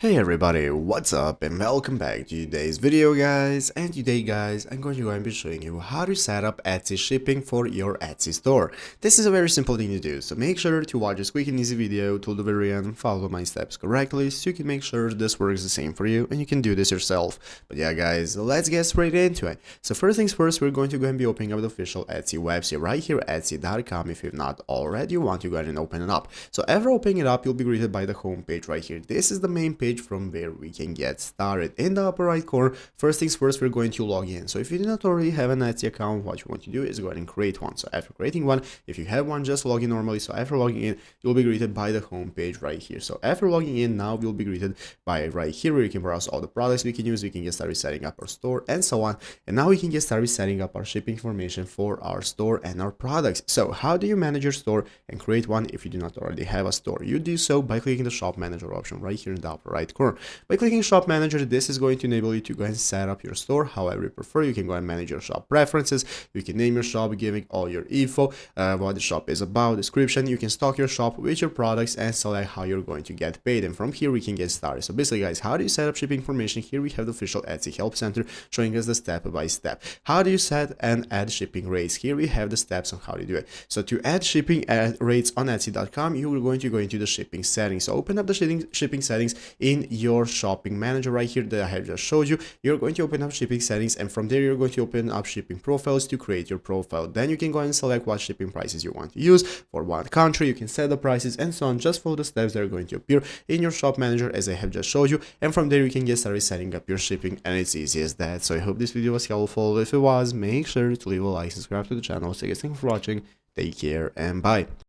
Hey everybody, what's up and welcome back to today's video guys. And today guys, I'm going to be showing you how to set up Etsy shipping for your Etsy store. This is a very simple thing to do, so make sure to watch this quick and easy video till the very end, follow my steps correctly so you can make sure this works the same for you and you can do this yourself. But yeah guys, let's get straight into it. So first things first, we're going to go ahead and be opening up the official Etsy website right here, etsy.com. If you've not already, you want to go ahead and open it up. So after opening it up, you'll be greeted by the home page right here. This is the main page from where we can get started. In the upper right corner, first things first, we're going to log in. So if you do not already have an Etsy account, what you want to do is go ahead and create one. So after creating one, if you have one, just log in normally. So after logging in, you'll be greeted by the home page right here. So after logging in, now you'll be greeted by right here where you can browse all the products we can use. We can get started setting up our store and so on. And now we can get started setting up our shipping information for our store and our products. So how do you manage your store and create one if you do not already have a store? You do so by clicking the shop manager option right here in the upper right corner. By clicking shop manager, this is going to enable you to go ahead and set up your store however you prefer. You can go ahead and manage your shop preferences. You can name your shop, giving all your info, what the shop is about, description. You can stock your shop with your products and select how you're going to get paid. And from here we can get started. So basically guys, how do you set up shipping information? Here we have the official Etsy help center showing us the step by step. How do you set and add shipping rates? Here we have the steps on how to do it. So to add shipping rates on Etsy.com, you are going to go into the shipping settings. So open up the shipping settings in your shopping manager right here that I have just showed you. You're going to open up shipping settings, and from there you're going to open up shipping profiles to create your profile. Then you can go and select what shipping prices you want to use for what country. You can set the prices and so on. Just follow the steps that are going to appear in your shop manager as I have just showed you, and from there you can get started setting up your shipping, and it's easy as that. So I hope this video was helpful. If it was, make sure to leave a like, subscribe to the channel. So guys, thank you for watching, take care and bye.